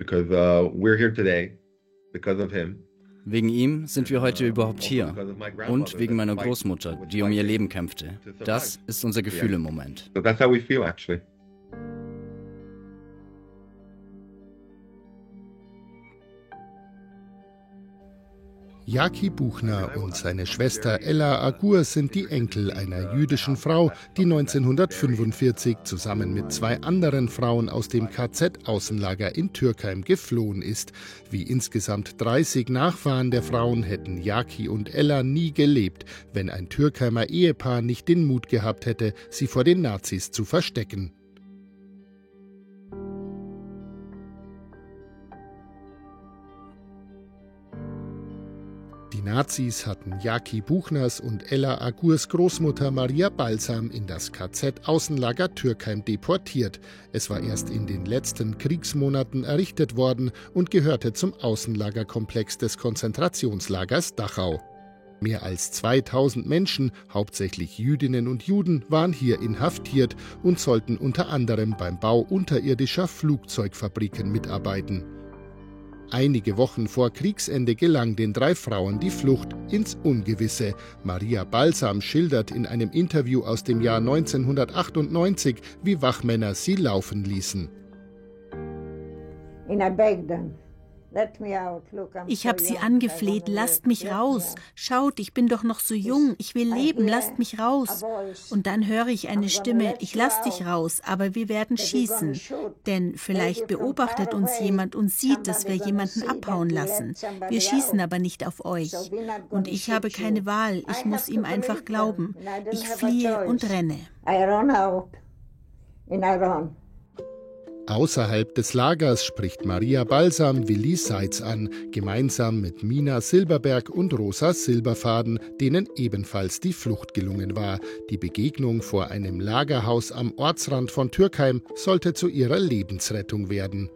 because we're here today because of him. Wegen ihm sind wir heute überhaupt hier. Und wegen meiner Großmutter, die um ihr Leben kämpfte. Das ist unser Gefühl im Moment. So that's how we feel, actually. Jaki Buchner und seine Schwester Ella Agur sind die Enkel einer jüdischen Frau, die 1945 zusammen mit 2 anderen Frauen aus dem KZ-Außenlager in Türkheim geflohen ist. Wie insgesamt 30 Nachfahren der Frauen hätten Jaki und Ella nie gelebt, wenn ein Türkheimer Ehepaar nicht den Mut gehabt hätte, sie vor den Nazis zu verstecken. Die Nazis hatten Jaki Buchners und Ella Agurs Großmutter Maria Balsam in das KZ-Außenlager Türkheim deportiert. Es war erst in den letzten Kriegsmonaten errichtet worden und gehörte zum Außenlagerkomplex des Konzentrationslagers Dachau. Mehr als 2000 Menschen, hauptsächlich Jüdinnen und Juden, waren hier inhaftiert und sollten unter anderem beim Bau unterirdischer Flugzeugfabriken mitarbeiten. Einige Wochen vor Kriegsende gelang den 3 Frauen die Flucht ins Ungewisse. Maria Balsam schildert in einem Interview aus dem Jahr 1998, wie Wachmänner sie laufen ließen. Ich habe sie angefleht, lasst mich raus. Schaut, ich bin doch noch so jung, ich will leben, lasst mich raus. Und dann höre ich eine Stimme, ich lass dich raus, aber wir werden schießen. Denn vielleicht beobachtet uns jemand und sieht, dass wir jemanden abhauen lassen. Wir schießen aber nicht auf euch. Und ich habe keine Wahl, ich muss ihm einfach glauben. Ich fliehe und renne. Außerhalb des Lagers spricht Maria Balsam Willi Seitz an, gemeinsam mit Mina Silberberg und Rosa Silberfaden, denen ebenfalls die Flucht gelungen war. Die Begegnung vor einem Lagerhaus am Ortsrand von Türkheim sollte zu ihrer Lebensrettung werden.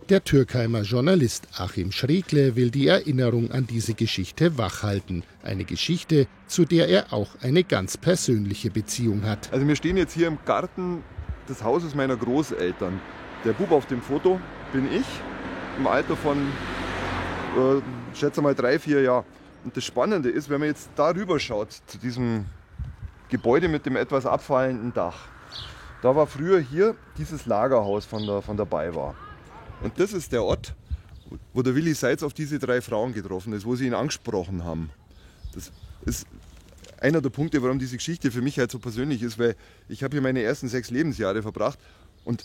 Der Türkheimer Journalist Achim Schregle will die Erinnerung an diese Geschichte wachhalten. Eine Geschichte, zu der er auch eine ganz persönliche Beziehung hat. Also wir stehen jetzt hier im Garten des Hauses meiner Großeltern. Der Bub auf dem Foto bin ich, im Alter von, schätze mal 3, 4 Jahren. Und das Spannende ist, wenn man jetzt darüber schaut, zu diesem Gebäude mit dem etwas abfallenden Dach. Da war früher hier dieses Lagerhaus von der BayWa. Und das ist der Ort, wo der Willi Seitz auf diese 3 Frauen getroffen ist, wo sie ihn angesprochen haben. Das ist einer der Punkte, warum diese Geschichte für mich halt so persönlich ist, weil ich habe hier meine ersten 6 Lebensjahre verbracht und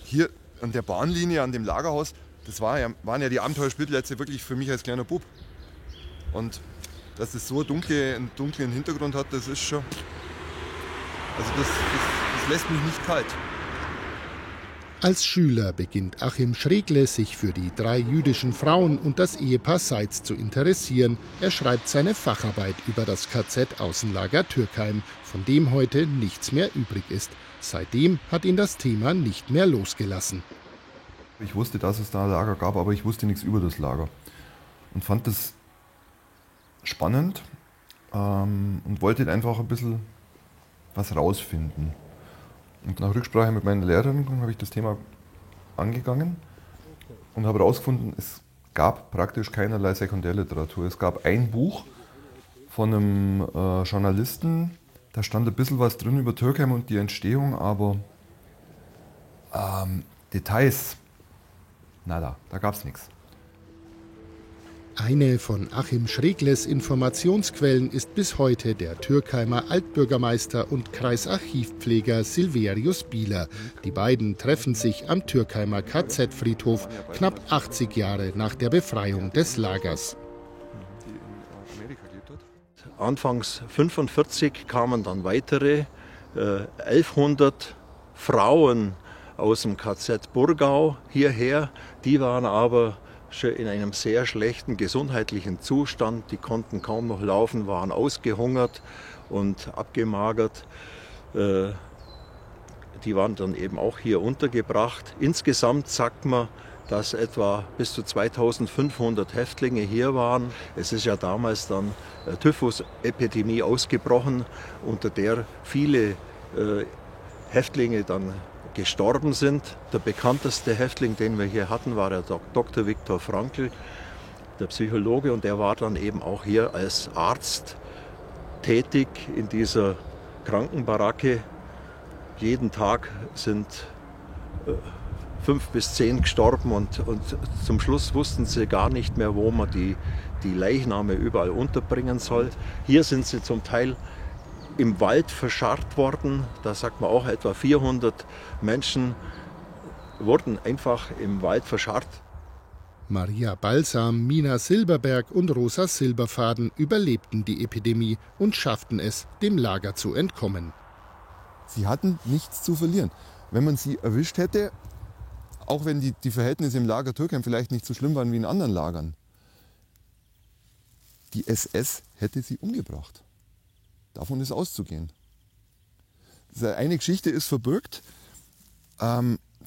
hier an der Bahnlinie, an dem Lagerhaus, das waren ja die Abenteuerspielplätze wirklich für mich als kleiner Bub. Und dass es so einen dunklen Hintergrund hat, das ist schon, also das lässt mich nicht kalt. Als Schüler beginnt Achim Schregle, sich für die 3 jüdischen Frauen und das Ehepaar Seitz zu interessieren. Er schreibt seine Facharbeit über das KZ-Außenlager Türkheim, von dem heute nichts mehr übrig ist. Seitdem hat ihn das Thema nicht mehr losgelassen. Ich wusste, dass es da ein Lager gab, aber ich wusste nichts über das Lager. Und fand das spannend und wollte einfach ein bisschen was rausfinden. Und nach Rücksprache mit meiner Lehrerin habe ich das Thema angegangen und habe herausgefunden, es gab praktisch keinerlei Sekundärliteratur. Es gab ein Buch von einem Journalisten, da stand ein bisschen was drin über Türkheim und die Entstehung, aber Details, nada, da gab es nichts. Eine von Achim Schregles Informationsquellen ist bis heute der Türkheimer Altbürgermeister und Kreisarchivpfleger Silverius Bieler. Die beiden treffen sich am Türkheimer KZ-Friedhof knapp 80 Jahre nach der Befreiung des Lagers. Anfangs 1945 kamen dann weitere 1100 Frauen aus dem KZ Burgau hierher. Die waren aber schon in einem sehr schlechten gesundheitlichen Zustand. Die konnten kaum noch laufen, waren ausgehungert und abgemagert. Die waren dann eben auch hier untergebracht. Insgesamt sagt man, dass etwa bis zu 2500 Häftlinge hier waren. Es ist ja damals dann Typhus-Epidemie ausgebrochen, unter der viele Häftlinge dann gestorben sind. Der bekannteste Häftling, den wir hier hatten, war der Dr. Viktor Frankl, der Psychologe, und der war dann eben auch hier als Arzt tätig in dieser Krankenbaracke. Jeden Tag sind 5 bis 10 gestorben und zum Schluss wussten sie gar nicht mehr, wo man die Leichname überall unterbringen soll. Hier sind sie zum Teil im Wald verscharrt worden. Da sagt man auch, etwa 400 Menschen wurden einfach im Wald verscharrt. Maria Balsam, Mina Silberberg und Rosa Silberfaden überlebten die Epidemie und schafften es, dem Lager zu entkommen. Sie hatten nichts zu verlieren. Wenn man sie erwischt hätte, auch wenn die Verhältnisse im Lager Türkheim vielleicht nicht so schlimm waren wie in anderen Lagern, die SS hätte sie umgebracht. Davon ist auszugehen. Eine Geschichte ist verbürgt.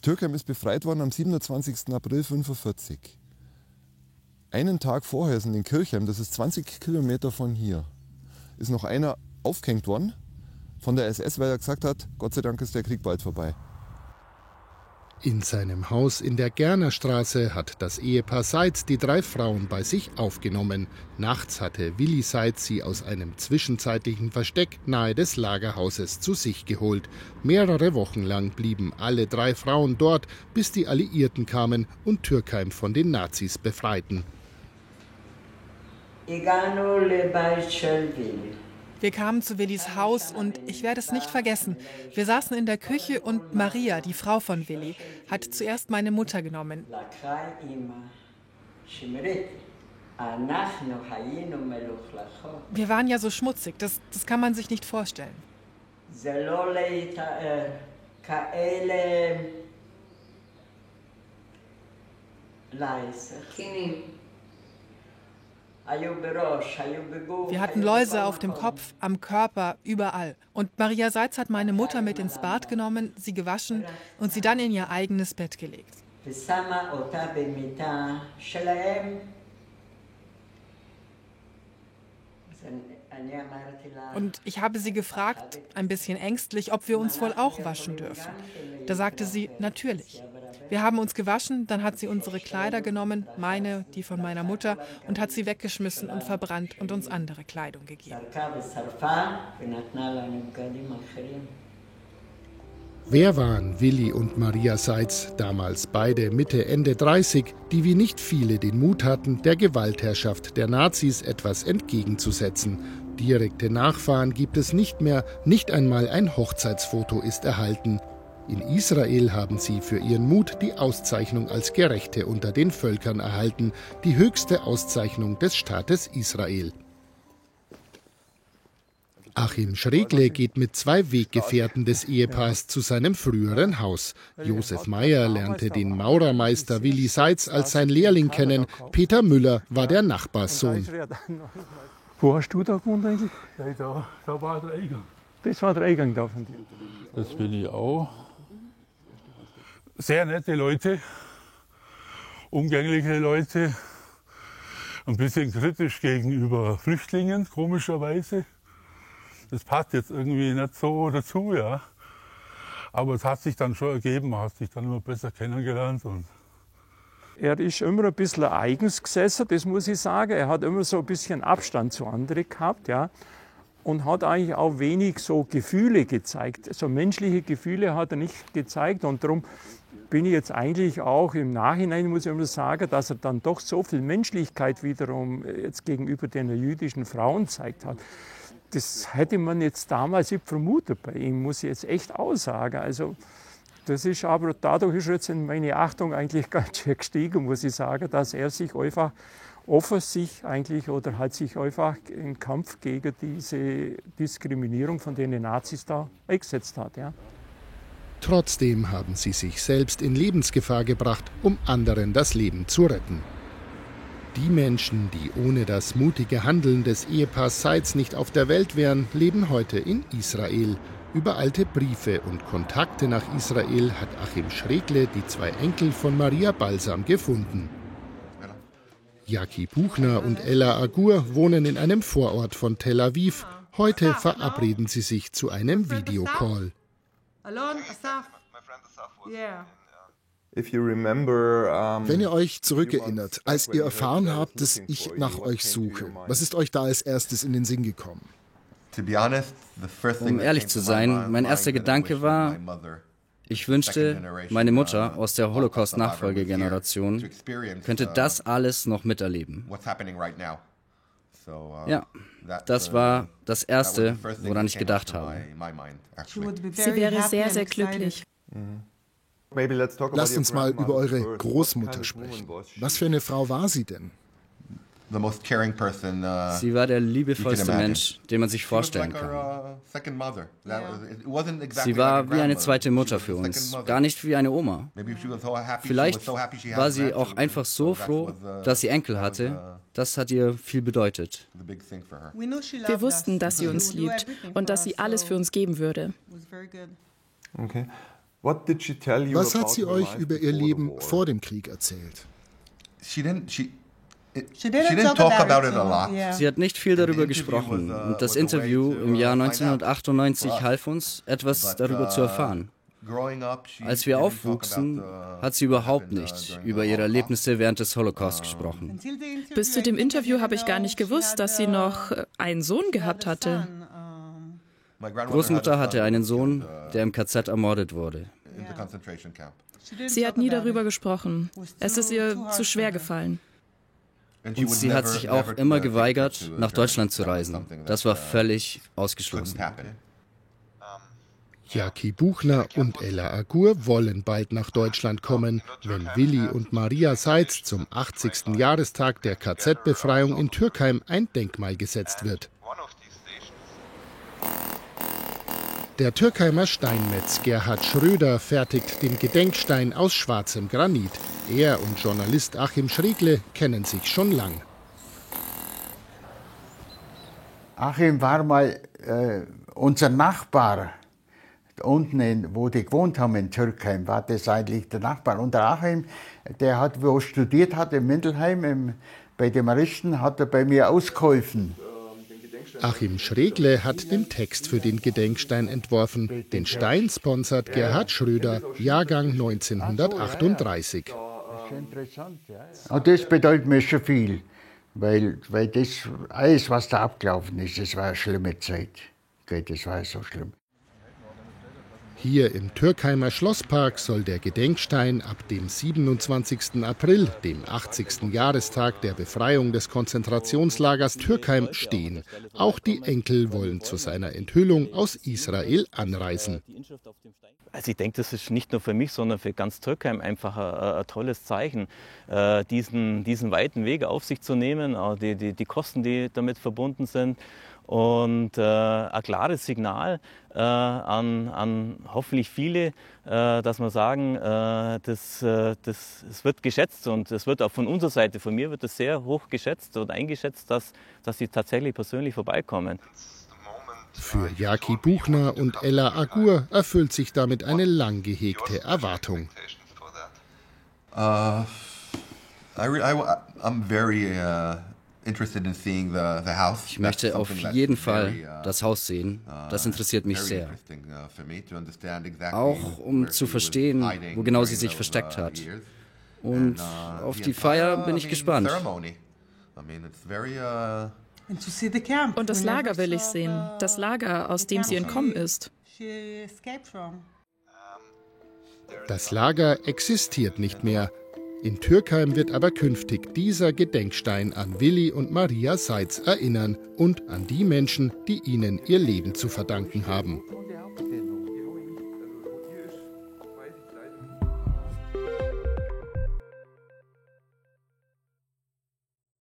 Türkheim ist befreit worden am 27. April 1945. Einen Tag vorher ist in den Kirchheim, das ist 20 Kilometer von hier, ist noch einer aufgehängt worden von der SS, weil er gesagt hat, Gott sei Dank ist der Krieg bald vorbei. In seinem Haus in der Gernerstraße hat das Ehepaar Seitz die 3 Frauen bei sich aufgenommen. Nachts hatte Willi Seitz sie aus einem zwischenzeitlichen Versteck nahe des Lagerhauses zu sich geholt. Mehrere Wochen lang blieben alle 3 Frauen dort, bis die Alliierten kamen und Türkheim von den Nazis befreiten. Wir kamen zu Willis Haus und ich werde es nicht vergessen. Wir saßen in der Küche und Maria, die Frau von Willi, hat zuerst meine Mutter genommen. Wir waren ja so schmutzig, das kann man sich nicht vorstellen. Wir hatten Läuse auf dem Kopf, am Körper, überall. Und Maria Seitz hat meine Mutter mit ins Bad genommen, sie gewaschen und sie dann in ihr eigenes Bett gelegt. Und ich habe sie gefragt, ein bisschen ängstlich, ob wir uns wohl auch waschen dürfen. Da sagte sie, natürlich. Wir haben uns gewaschen, dann hat sie unsere Kleider genommen, meine, die von meiner Mutter, und hat sie weggeschmissen und verbrannt und uns andere Kleidung gegeben. Wer waren Willi und Maria Seitz, damals beide Mitte, Ende 30, die wie nicht viele den Mut hatten, der Gewaltherrschaft der Nazis etwas entgegenzusetzen? Direkte Nachfahren gibt es nicht mehr, nicht einmal ein Hochzeitsfoto ist erhalten. In Israel haben sie für ihren Mut die Auszeichnung als Gerechte unter den Völkern erhalten, die höchste Auszeichnung des Staates Israel. Achim Schregle geht mit 2 Weggefährten des Ehepaars zu seinem früheren Haus. Josef Meyer lernte den Maurermeister Willi Seitz als sein Lehrling kennen. Peter Müller war der Nachbarssohn. Wo hast du da gewohnt eigentlich? Da war der Eingang. Das war der Eingang da von dir? Das bin ich auch. Sehr nette Leute, umgängliche Leute, ein bisschen kritisch gegenüber Flüchtlingen, komischerweise. Das passt jetzt irgendwie nicht so dazu, ja. Aber es hat sich dann schon ergeben, man hat sich dann immer besser kennengelernt. Er ist immer ein bisschen eigens gesessen, das muss ich sagen. Er hat immer so ein bisschen Abstand zu anderen gehabt, ja. Und hat eigentlich auch wenig so Gefühle gezeigt. So menschliche Gefühle hat er nicht gezeigt. Und darum bin ich jetzt eigentlich auch im Nachhinein, muss ich immer sagen, dass er dann doch so viel Menschlichkeit wiederum jetzt gegenüber den jüdischen Frauen gezeigt hat. Das hätte man jetzt damals nicht vermutet bei ihm, muss ich jetzt echt aussagen. Also das ist aber, dadurch ist jetzt meine Achtung eigentlich ganz schön gestiegen, muss ich sagen, dass er sich einfach sich einfach im Kampf gegen diese Diskriminierung von den Nazis da eingesetzt hat. Ja. Trotzdem haben sie sich selbst in Lebensgefahr gebracht, um anderen das Leben zu retten. Die Menschen, die ohne das mutige Handeln des Ehepaars Seitz nicht auf der Welt wären, leben heute in Israel. Über alte Briefe und Kontakte nach Israel hat Achim Schregle die 2 Enkel von Maria Balsam gefunden. Jaki Buchner und Ella Agur wohnen in einem Vorort von Tel Aviv. Heute verabreden sie sich zu einem Videocall. Wenn ihr euch zurückerinnert, als ihr erfahren habt, dass ich nach euch suche, was ist euch da als erstes in den Sinn gekommen? Um ehrlich zu sein, mein erster Gedanke war, ich wünschte, meine Mutter aus der Holocaust-Nachfolgegeneration könnte das alles noch miterleben. Ja, das war das Erste, woran ich gedacht habe. Sie wäre sehr, sehr glücklich. Lasst uns mal über eure Großmutter sprechen. Was für eine Frau war sie denn? Sie war der liebevollste Mensch, den man sich vorstellen kann. Sie war wie eine zweite Mutter für uns, gar nicht wie eine Oma. Vielleicht war sie auch einfach so froh, dass sie Enkel hatte. Das hat ihr viel bedeutet. Wir wussten, dass sie uns liebt und dass sie alles für uns geben würde. Was hat sie euch über ihr Leben vor dem Krieg erzählt? Sie hat nicht viel darüber gesprochen und das Interview im Jahr 1998 half uns, etwas darüber zu erfahren. Als wir aufwuchsen, hat sie überhaupt nicht über ihre Erlebnisse während des Holocaust gesprochen. Bis zu dem Interview habe ich gar nicht gewusst, dass sie noch einen Sohn gehabt hatte. Großmutter hatte einen Sohn, der im KZ ermordet wurde. Sie hat nie darüber gesprochen. Es ist ihr zu schwer gefallen. Und sie hat sich auch immer geweigert, nach Deutschland zu reisen. Das war völlig ausgeschlossen. Jaki Buchner und Ella Agur wollen bald nach Deutschland kommen, wenn Willi und Maria Seitz zum 80. Jahrestag der KZ-Befreiung in Türkheim ein Denkmal gesetzt wird. Der Türkheimer Steinmetz Gerhard Schröder fertigt den Gedenkstein aus schwarzem Granit. Er und Journalist Achim Schregle kennen sich schon lang. Achim war mal unser Nachbar. Unten, wo die gewohnt haben in Türkheim, war das eigentlich der Nachbar. Und der Achim, der hat, wo er studiert hat, in Mindelheim, bei den Maristen, hat er bei mir ausgeholfen. Achim Schregle hat den Text für den Gedenkstein entworfen. Den Stein sponsert Gerhard Schröder, Jahrgang 1938. Und das bedeutet mir schon viel, weil das alles, was da abgelaufen ist, das war eine schlimme Zeit. Das war so schlimm. Hier im Türkheimer Schlosspark soll der Gedenkstein ab dem 27. April, dem 80. Jahrestag der Befreiung des Konzentrationslagers Türkheim, stehen. Auch die Enkel wollen zu seiner Enthüllung aus Israel anreisen. Also ich denke, das ist nicht nur für mich, sondern für ganz Türkheim einfach ein tolles Zeichen, diesen weiten Weg auf sich zu nehmen, auch die Kosten, die damit verbunden sind. Und ein klares Signal an hoffentlich viele, dass wir sagen, es wird geschätzt und es wird auch von unserer Seite, von mir wird es sehr hoch geschätzt und eingeschätzt, dass sie tatsächlich persönlich vorbeikommen. Für Jaki Buchner und Ella Agur erfüllt sich damit eine lang gehegte Erwartung. Ich möchte auf jeden Fall das Haus sehen. Das interessiert mich sehr. Auch um zu verstehen, wo genau sie sich versteckt hat. Und auf die Feier bin ich gespannt. Und das Lager will ich sehen. Das Lager, aus dem sie entkommen ist. Das Lager existiert nicht mehr. In Türkheim wird aber künftig dieser Gedenkstein an Willi und Maria Seitz erinnern und an die Menschen, die ihnen ihr Leben zu verdanken haben.